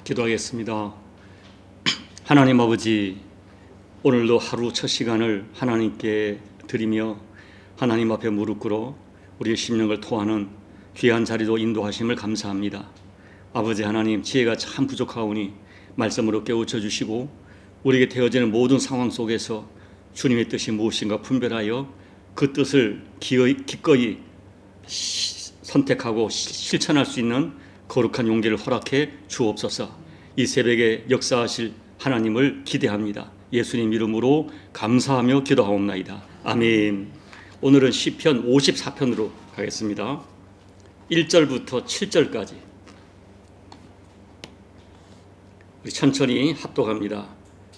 기도하겠습니다. 하나님 아버지, 오늘도 하루 첫 시간을 하나님께 드리며 하나님 앞에 무릎 꿇어 우리의 심령을 토하는 귀한 자리로 인도하심을 감사합니다. 아버지 하나님, 지혜가 참 부족하오니 말씀으로 깨우쳐 주시고 우리에게 되어지는 모든 상황 속에서 주님의 뜻이 무엇인가 분별하여 그 뜻을 기꺼이 선택하고 실천할 수 있는 거룩한 용기를 허락해 주옵소서. 이 새벽에 역사하실 하나님을 기대합니다. 예수님 이름으로 감사하며 기도하옵나이다. 아멘. 오늘은 시편 54편으로 가겠습니다. 1절부터 7절까지 우리 천천히 합독합니다.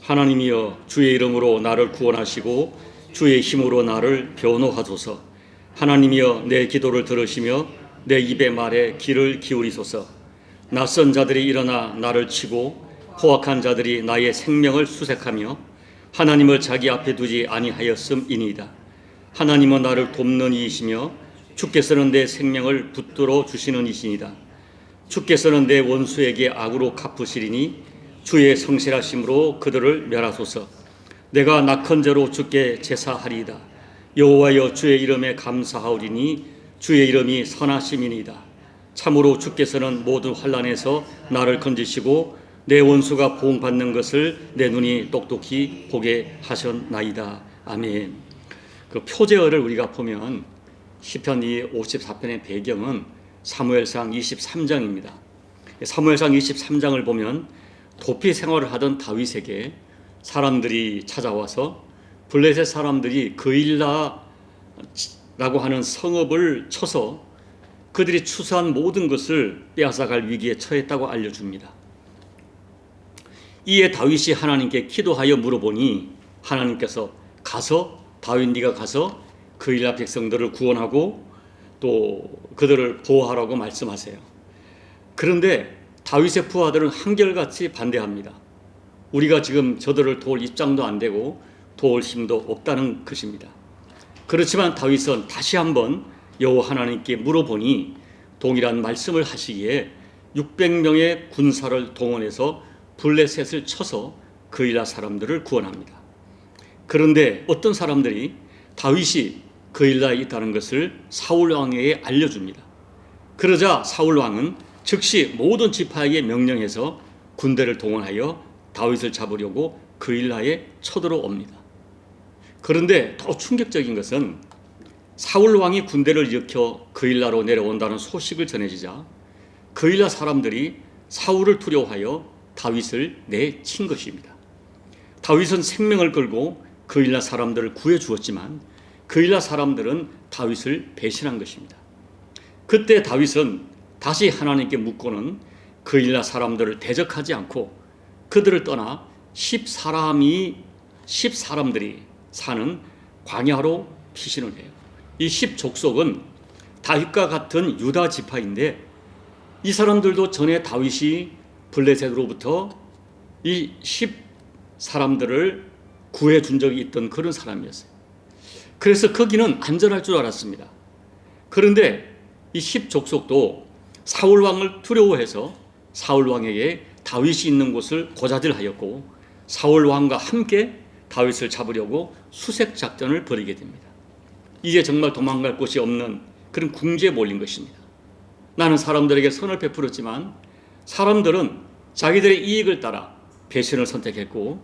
하나님이여, 주의 이름으로 나를 구원하시고 주의 힘으로 나를 변호하소서. 하나님이여, 내 기도를 들으시며 내 입의 말에 귀를 기울이소서. 낯선 자들이 일어나 나를 치고 포악한 자들이 나의 생명을 수색하며 하나님을 자기 앞에 두지 아니하였음이니이다. 하나님은 나를 돕는 이이시며 주께서는 내 생명을 붙들어 주시는 이시니다. 주께서는 내 원수에게 악으로 갚으시리니 주의 성실하심으로 그들을 멸하소서. 내가 낙헌제로 주께 제사하리이다. 여호와여, 주의 이름에 감사하오리니 주의 이름이 선하심이니이다. 참으로 주께서는 모든 환난에서 나를 건지시고 내 원수가 보응받는 것을 내 눈이 똑똑히 보게 하셨나이다. 아멘. 그 표제어를 우리가 보면 시편 54편의 배경은 사무엘상 23장입니다. 사무엘상 23장을 보면 도피 생활을 하던 다윗에게 사람들이 찾아와서 블레셋 사람들이 그일라라고 하는 성읍을 쳐서 그들이 추수한 모든 것을 빼앗아갈 위기에 처했다고 알려줍니다. 이에 다윗이 하나님께 기도하여 물어보니 하나님께서 가서, 다윗 네가 가서 그일라 백성들을 구원하고 또 그들을 보호하라고 말씀하세요. 그런데 다윗의 부하들은 한결같이 반대합니다. 우리가 지금 저들을 도울 입장도 안 되고 도울 힘도 없다는 것입니다. 그렇지만 다윗은 다시 한번 여호와 하나님께 물어보니 동일한 말씀을 하시기에 600명의 군사를 동원해서 블레셋을 쳐서 그일라 사람들을 구원합니다. 그런데 어떤 사람들이 다윗이 그일라에 있다는 것을 사울 왕에게 알려줍니다. 그러자 사울 왕은 즉시 모든 지파에게 명령해서 군대를 동원하여 다윗을 잡으려고 그일라에 쳐들어옵니다. 그런데 더 충격적인 것은 사울 왕이 군대를 일으켜 그일라로 내려온다는 소식을 전해지자 그일라 사람들이 사울을 두려워하여 다윗을 내친 것입니다. 다윗은 생명을 걸고 그일라 사람들을 구해 주었지만 그일라 사람들은 다윗을 배신한 것입니다. 그때 다윗은 다시 하나님께 묻고는 그일라 사람들을 대적하지 않고 그들을 떠나 10사람들이 사는 광야로 피신을 해요. 이 10족속은 다윗과 같은 유다 지파인데 이 사람들도 전에 다윗이 블레셋으로부터 이 10사람들을 구해준 적이 있던 그런 사람이었어요. 그래서 거기는 안전할 줄 알았습니다. 그런데 이 10족속도 사울 왕을 두려워해서 사울 왕에게 다윗이 있는 곳을 고자질하였고 사울 왕과 함께 다윗을 잡으려고 수색 작전을 벌이게 됩니다. 이제 정말 도망갈 곳이 없는 그런 궁지에 몰린 것입니다. 나는 사람들에게 선을 베풀었지만 사람들은 자기들의 이익을 따라 배신을 선택했고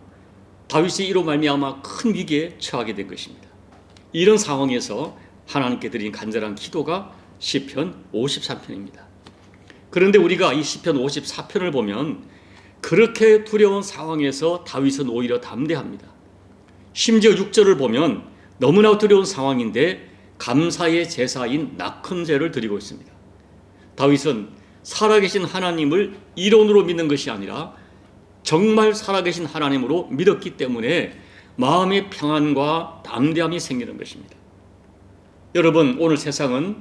다윗이 이로 말미암아 큰 위기에 처하게 된 것입니다. 이런 상황에서 하나님께 드린 간절한 기도가 시편 53편입니다. 그런데 우리가 이 시편 54편을 보면 그렇게 두려운 상황에서 다윗은 오히려 담대합니다. 심지어 6절을 보면 너무나 두려운 상황인데 감사의 제사인 낙헌제를 드리고 있습니다. 다윗은 살아계신 하나님을 이론으로 믿는 것이 아니라 정말 살아계신 하나님으로 믿었기 때문에 마음의 평안과 담대함이 생기는 것입니다. 여러분, 오늘 세상은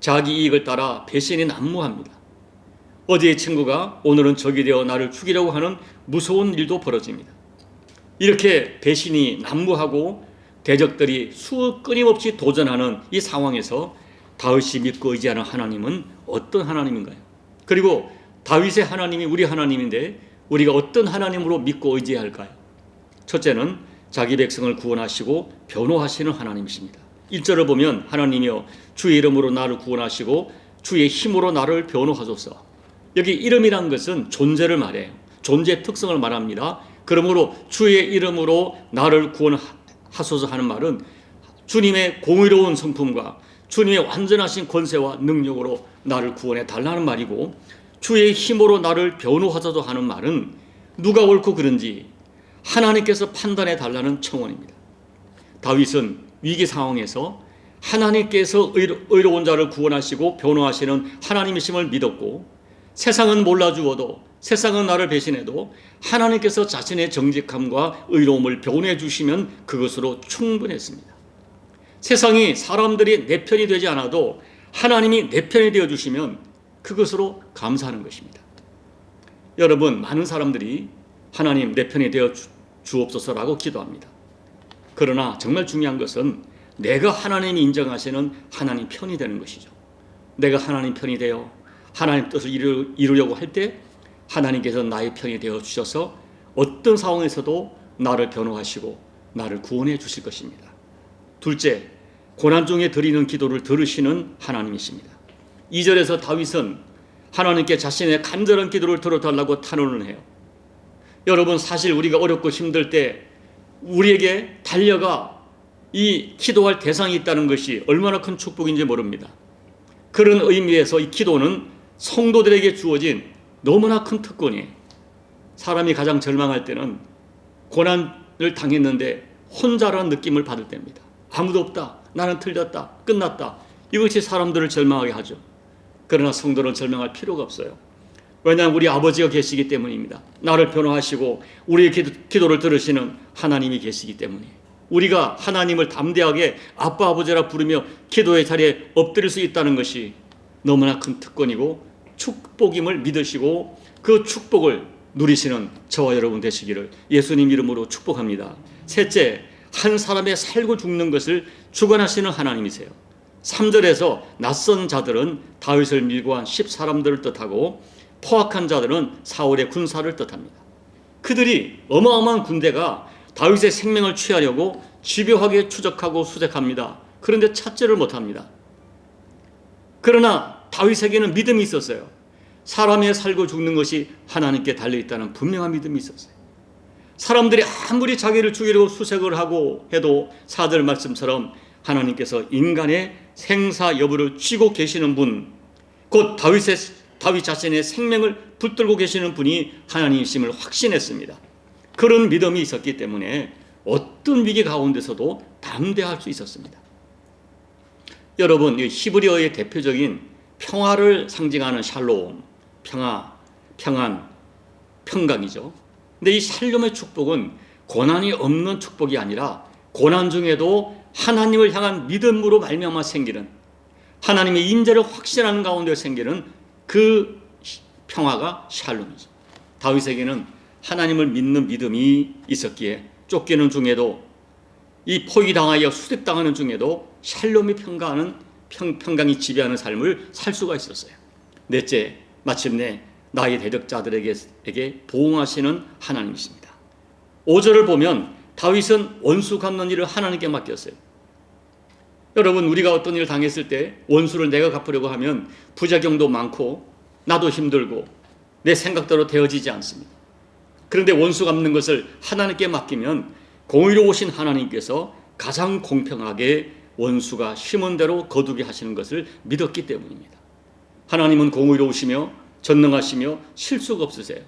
자기 이익을 따라 배신이 난무합니다. 어제의 친구가 오늘은 적이 되어 나를 죽이려고 하는 무서운 일도 벌어집니다. 이렇게 배신이 난무하고 대적들이 끊임없이 도전하는 이 상황에서 다윗이 믿고 의지하는 하나님은 어떤 하나님인가요? 그리고 다윗의 하나님이 우리 하나님인데 우리가 어떤 하나님으로 믿고 의지해야 할까요? 첫째는 자기 백성을 구원하시고 변호하시는 하나님이십니다. 1절을 보면 하나님이여 주의 이름으로 나를 구원하시고 주의 힘으로 나를 변호하소서. 여기 이름이란 것은 존재를 말해요. 존재의 특성을 말합니다. 그러므로 주의 이름으로 나를 구원하소서 하는 말은 주님의 공의로운 성품과 주님의 완전하신 권세와 능력으로 나를 구원해 달라는 말이고, 주의 힘으로 나를 변호하소서 하는 말은 누가 옳고 그른지 하나님께서 판단해 달라는 청원입니다. 다윗은 위기 상황에서 하나님께서 의로운 자를 구원하시고 변호하시는 하나님이심을 믿었고, 세상은 몰라주어도, 세상은 나를 배신해도 하나님께서 자신의 정직함과 의로움을 변호해 주시면 그것으로 충분했습니다. 세상이 사람들이 내 편이 되지 않아도 하나님이 내 편이 되어주시면 그것으로 감사하는 것입니다. 여러분, 많은 사람들이 하나님 내 편이 되어 주옵소서라고 기도합니다. 그러나 정말 중요한 것은 내가 하나님이 인정하시는 하나님 편이 되는 것이죠. 내가 하나님 편이 되어 하나님 뜻을 이루려고 할 때 하나님께서 나의 편이 되어 주셔서 어떤 상황에서도 나를 변호하시고 나를 구원해 주실 것입니다. 둘째, 고난 중에 드리는 기도를 들으시는 하나님이십니다. 2절에서 다윗은 하나님께 자신의 간절한 기도를 들어달라고 탄원을 해요. 여러분, 사실 우리가 어렵고 힘들 때 우리에게 달려가 이 기도할 대상이 있다는 것이 얼마나 큰 축복인지 모릅니다. 그런 의미에서 이 기도는 성도들에게 주어진 너무나 큰 특권이에요. 사람이 가장 절망할 때는 고난을 당했는데 혼자라는 느낌을 받을 때입니다. 아무도 없다, 나는 틀렸다, 끝났다, 이것이 사람들을 절망하게 하죠. 그러나 성도는 절망할 필요가 없어요. 왜냐하면 우리 아버지가 계시기 때문입니다. 나를 변호하시고 우리의 기도를 들으시는 하나님이 계시기 때문이에요. 우리가 하나님을 담대하게 아빠 아버지라 부르며 기도의 자리에 엎드릴 수 있다는 것이 너무나 큰 특권이고 축복임을 믿으시고 그 축복을 누리시는 저와 여러분 되시기를 예수님 이름으로 축복합니다. 셋째, 한 사람의 살고 죽는 것을 주관하시는 하나님이세요. 3절에서 낯선 자들은 다윗을 밀고 한 10사람들을 뜻하고 포악한 자들은 사울의 군사를 뜻합니다. 그들이 어마어마한 군대가 다윗의 생명을 취하려고 집요하게 추적하고 수색합니다. 그런데 찾지를 못합니다. 그러나 다윗에게는 믿음이 있었어요. 사람의 살고 죽는 것이 하나님께 달려있다는 분명한 믿음이 있었어요. 사람들이 아무리 자기를 죽이려고 수색을 하고 해도 4절 말씀처럼 하나님께서 인간의 생사 여부를 쥐고 계시는 분, 곧 다윗 자신의 생명을 붙들고 계시는 분이 하나님이심을 확신했습니다. 그런 믿음이 있었기 때문에 어떤 위기 가운데서도 담대할 수 있었습니다. 여러분, 히브리어의 대표적인 평화를 상징하는 샬롬, 평화, 평안, 평강이죠. 근데 이 샬롬의 축복은 고난이 없는 축복이 아니라 고난 중에도 하나님을 향한 믿음으로 말미암아 생기는, 하나님의 임재를 확신하는 가운데 생기는 그 평화가 샬롬이죠. 다윗에게는 하나님을 믿는 믿음이 있었기에 쫓기는 중에도, 이 포위당하여 수색당하는 중에도 샬롬이 평강이 지배하는 삶을 살 수가 있었어요. 넷째, 마침내 나의 대적자들에게 보응하시는 하나님이십니다. 5절을 보면 다윗은 원수 갚는 일을 하나님께 맡겼어요. 여러분, 우리가 어떤 일을 당했을 때 원수를 내가 갚으려고 하면 부작용도 많고 나도 힘들고 내 생각대로 되어지지 않습니다. 그런데 원수 갚는 것을 하나님께 맡기면 공의로우신 하나님께서 가장 공평하게 원수가 심은 대로 거두게 하시는 것을 믿었기 때문입니다. 하나님은 공의로우시며 전능하시며 실수가 없으세요.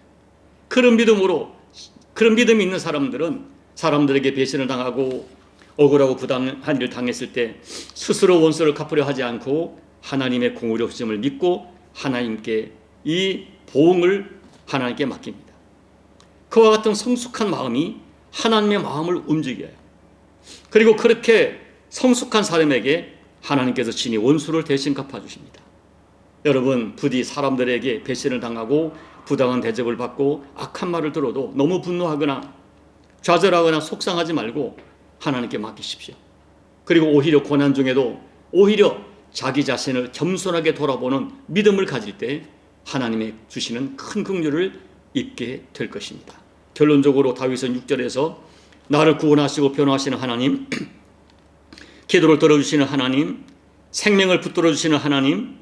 그런 믿음이 있는 사람들은 사람들에게 배신을 당하고 억울하고 부당한 일을 당했을 때 스스로 원수를 갚으려 하지 않고 하나님의 공의로우심을 믿고 하나님께 이 보응을 하나님께 맡깁니다. 그와 같은 성숙한 마음이 하나님의 마음을 움직여요. 그리고 그렇게 성숙한 사람에게 하나님께서 친히 원수를 대신 갚아주십니다. 여러분, 부디 사람들에게 배신을 당하고 부당한 대접을 받고 악한 말을 들어도 너무 분노하거나 좌절하거나 속상하지 말고 하나님께 맡기십시오. 그리고 오히려 고난 중에도 오히려 자기 자신을 겸손하게 돌아보는 믿음을 가질 때 하나님의 주시는 큰 긍휼을 입게 될 것입니다. 결론적으로 다윗은 6절에서 나를 구원하시고 변호하시는 하나님, 기도를 들어주시는 하나님, 생명을 붙들어 주시는 하나님,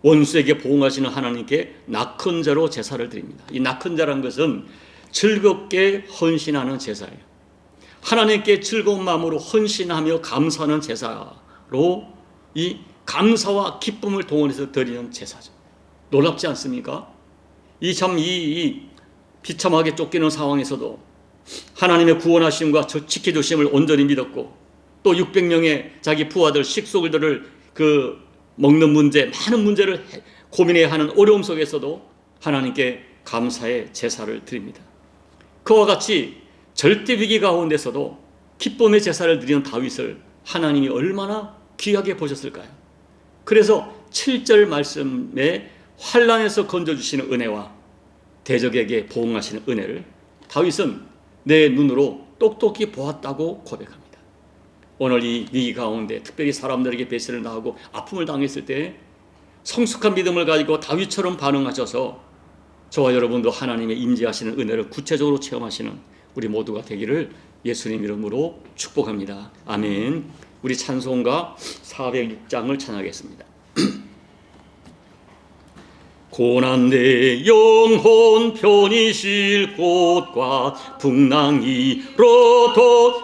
원수에게 보응하시는 하나님께 낙헌자로 제사를 드립니다. 이 낙헌자라는 것은 즐겁게 헌신하는 제사예요. 하나님께 즐거운 마음으로 헌신하며 감사하는 제사로 이 감사와 기쁨을 동원해서 드리는 제사죠. 놀랍지 않습니까? 이 비참하게 쫓기는 상황에서도 하나님의 구원하심과 지켜주심을 온전히 믿었고, 또 600명의 자기 부하들 식속들을 먹는 문제, 많은 문제를 고민해야 하는 어려움 속에서도 하나님께 감사의 제사를 드립니다. 그와 같이 절대 위기 가운데서도 기쁨의 제사를 드리는 다윗을 하나님이 얼마나 귀하게 보셨을까요? 그래서 7절 말씀에 환난에서 건져주시는 은혜와 대적에게 보응하시는 은혜를 다윗은 내 눈으로 똑똑히 보았다고 고백합니다. 오늘 이 위기 가운데 특별히 사람들에게 배신을 당하고 아픔을 당했을 때 성숙한 믿음을 가지고 다윗처럼 반응하셔서 저와 여러분도 하나님의 임재하시는 은혜를 구체적으로 체험하시는 우리 모두가 되기를 예수님 이름으로 축복합니다. 아멘. 우리 찬송가 406장을 찬양하겠습니다. 고난 내 영혼 편히 쉴 곳과 풍랑이로도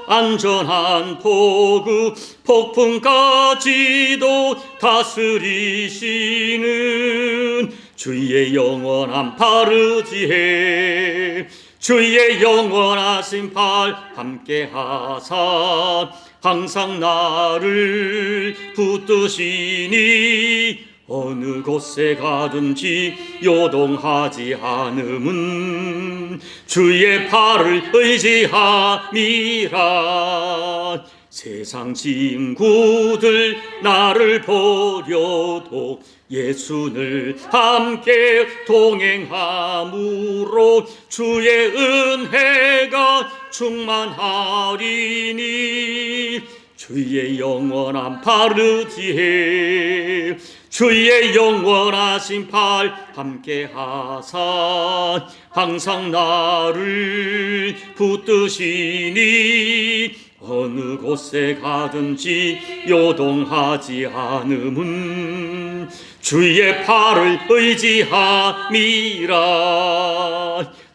안전한 포구, 폭풍까지도 다스리시는 주의 영원한 팔 의지해 주의 영원하신 팔 함께 하사 항상 나를 붙드시니 어느 곳에 가든지 요동하지 않음은 주의 팔을 의지함이라. 세상 친구들 나를 버려도 예수를 함께 동행함으로 주의 은혜가 충만하리니 주의 영원한 팔 의지해 주의 영원하신 팔 함께 하사 항상 나를 붙드시니 어느 곳에 가든지 요동하지 않음은 주의 팔을 의지함이라.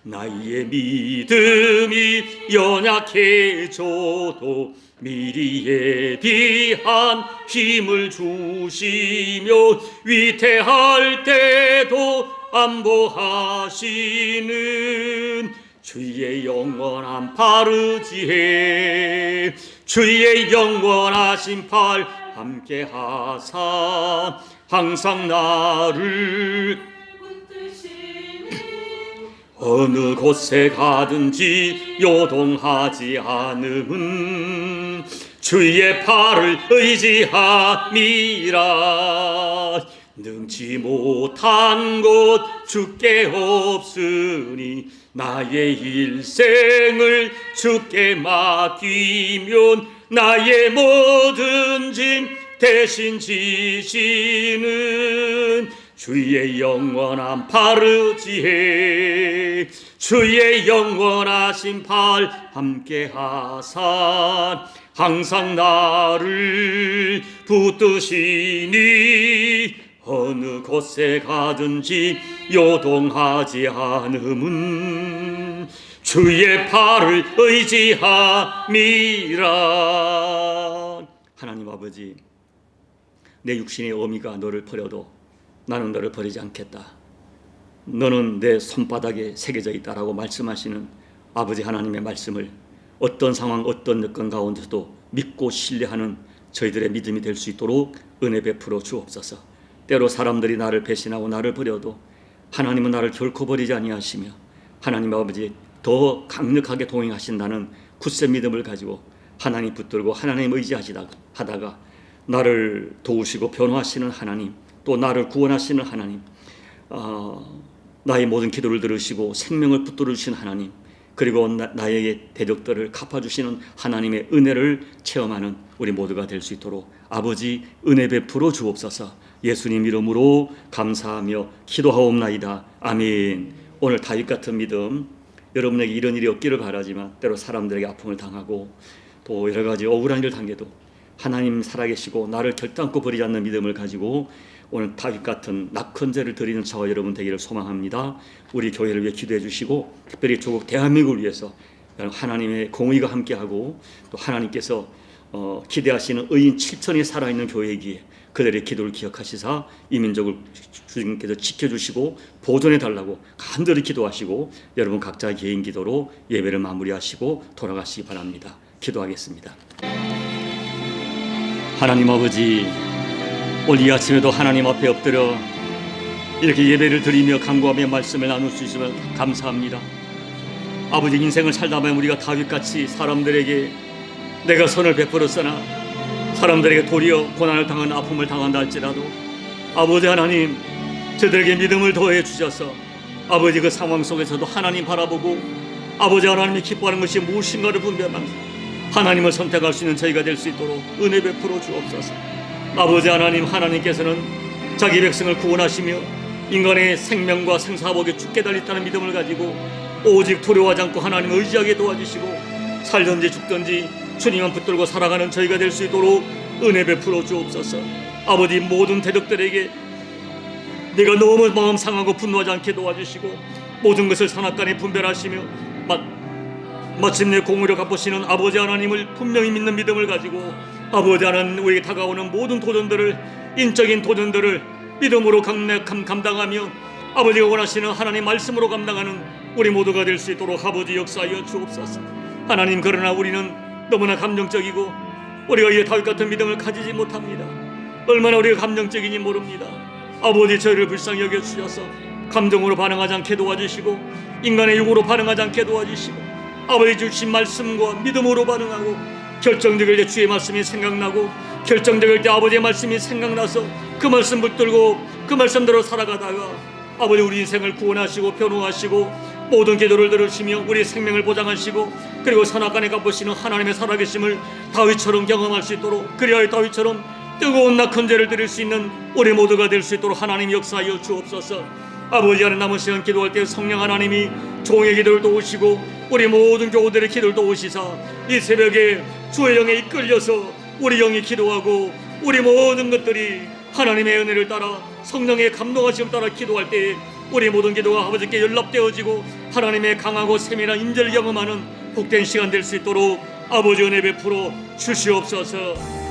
나의 믿음이 연약해져도 미리 예비한 힘을 주시며 위태할 때도 안보하시는 주의 영원한 팔 의지해 주의 영원하신 팔 함께 하사 항상 나를 어느 곳에 가든지 요동하지 않음은 주의 팔을 의지함이라. 능치 못한 것 주께 없으니 나의 일생을 주께 맡기면 나의 모든 짐 대신 지시는 주의 영원한 팔 의지해 주의 영원하신 팔 함께 하사 항상 나를 붙드시니 어느 곳에 가든지 요동하지 않음은 주의 팔을 의지함이라. 하나님 아버지, 내 육신의 어미가 너를 버려도 나는 너를 버리지 않겠다. 너는 내 손바닥에 새겨져 있다라고 말씀하시는 아버지 하나님의 말씀을 어떤 상황 어떤 여건 가운데서도 믿고 신뢰하는 저희들의 믿음이 될 수 있도록 은혜 베풀어 주옵소서. 때로 사람들이 나를 배신하고 나를 버려도 하나님은 나를 결코 버리지 아니하시며 하나님 아버지 더 강력하게 동행하신다는 굳세 믿음을 가지고 하나님 붙들고 하나님 의지하다가 나를 도우시고 변호하시는 하나님, 또 나를 구원하시는 하나님, 나의 모든 기도를 들으시고 생명을 붙들어 주신 하나님, 그리고 나의 대적들을 갚아주시는 하나님의 은혜를 체험하는 우리 모두가 될 수 있도록 아버지 은혜 베풀어 주옵소서. 예수님 이름으로 감사하며 기도하옵나이다. 아멘. 오늘 다윗 같은 믿음, 여러분에게 이런 일이 없기를 바라지만 때로 사람들에게 아픔을 당하고 또 여러 가지 억울한 일을 당해도 하나님 살아계시고 나를 결단코 버리지 않는 믿음을 가지고 오늘 다윗 같은 낙헌제를 드리는 저와 여러분 되기를 소망합니다. 우리 교회를 위해 기도해 주시고 특별히 조국 대한민국을 위해서 하나님의 공의가 함께하고 또 하나님께서 기대하시는 의인 7천이 살아있는 교회이기에 그들의 기도를 기억하시사 이 민족을 주님께서 지켜주시고 보존해 달라고 간절히 기도하시고 여러분 각자 개인 기도로 예배를 마무리하시고 돌아가시기 바랍니다. 기도하겠습니다. 하나님 아버지, 오늘 이 아침에도 하나님 앞에 엎드려 이렇게 예배를 드리며 간구하며 말씀을 나눌 수 있음을 감사합니다. 아버지, 인생을 살다 보면 우리가 다윗같이 사람들에게 내가 선을 베풀었으나 사람들에게 도리어 고난을 당하는 아픔을 당한다 할지라도 아버지 하나님, 저들에게 믿음을 더해 주셔서 아버지 그 상황 속에서도 하나님 바라보고 아버지 하나님이 기뻐하는 것이 무엇인가를 분별하면서 하나님을 선택할 수 있는 저희가 될 수 있도록 은혜 베풀어 주옵소서. 아버지 하나님, 하나님께서는 자기 백성을 구원하시며 인간의 생명과 생사복에 죽게 달렸다는 믿음을 가지고 오직 두려워하지 않고 하나님을 의지하게 도와주시고 살든지 죽든지 주님만 붙들고 살아가는 저희가 될 수 있도록 은혜 베풀어 주옵소서. 아버지, 모든 대적들에게 내가 너무 마음 상하고 분노하지 않게 도와주시고 모든 것을 선악간에 분별하시며 마침내 공의를 갚으시는 아버지 하나님을 분명히 믿는 믿음을 가지고 아버지 하나님, 우리에게 다가오는 모든 도전들을, 인적인 도전들을 믿음으로 감당하며 아버지가 원하시는 하나님 말씀으로 감당하는 우리 모두가 될 수 있도록 아버지 역사하여 주옵소서. 하나님, 그러나 우리는 너무나 감정적이고 우리가 이 다윗 같은 믿음을 가지지 못합니다. 얼마나 우리가 감정적인지 모릅니다. 아버지, 저희를 불쌍히 여겨주셔서 감정으로 반응하지 않게 도와주시고 인간의 육으로 반응하지 않게 도와주시고 아버지 주신 말씀과 믿음으로 반응하고 결정적일 때 주의 말씀이 생각나고 결정적일 때 아버지의 말씀이 생각나서 그 말씀 붙들고 그 말씀대로 살아가다가 아버지 우리 인생을 구원하시고 변호하시고 모든 기도를 들으시며 우리 생명을 보장하시고 그리고 선악간에 갚으시는 하나님의 살아계심을 다윗처럼 경험할 수 있도록, 그리하여 다윗처럼 뜨거운 낙헌제를 드릴 수 있는 우리 모두가 될 수 있도록 하나님 역사하여 주옵소서. 아버지 하나님, 남은 시간 기도할 때 성령 하나님이 종의 기도를 도우시고 우리 모든 교우들의 기도를 도우시사 이 새벽에 주의 영에 이끌려서 우리 영이 기도하고 우리 모든 것들이 하나님의 은혜를 따라 성령의 감동하심을 따라 기도할 때 우리 모든 기도가 아버지께 연락되어지고 하나님의 강하고 세밀한 인재를 경험하는 복된 시간 될 수 있도록 아버지 은혜 베풀어 주시옵소서.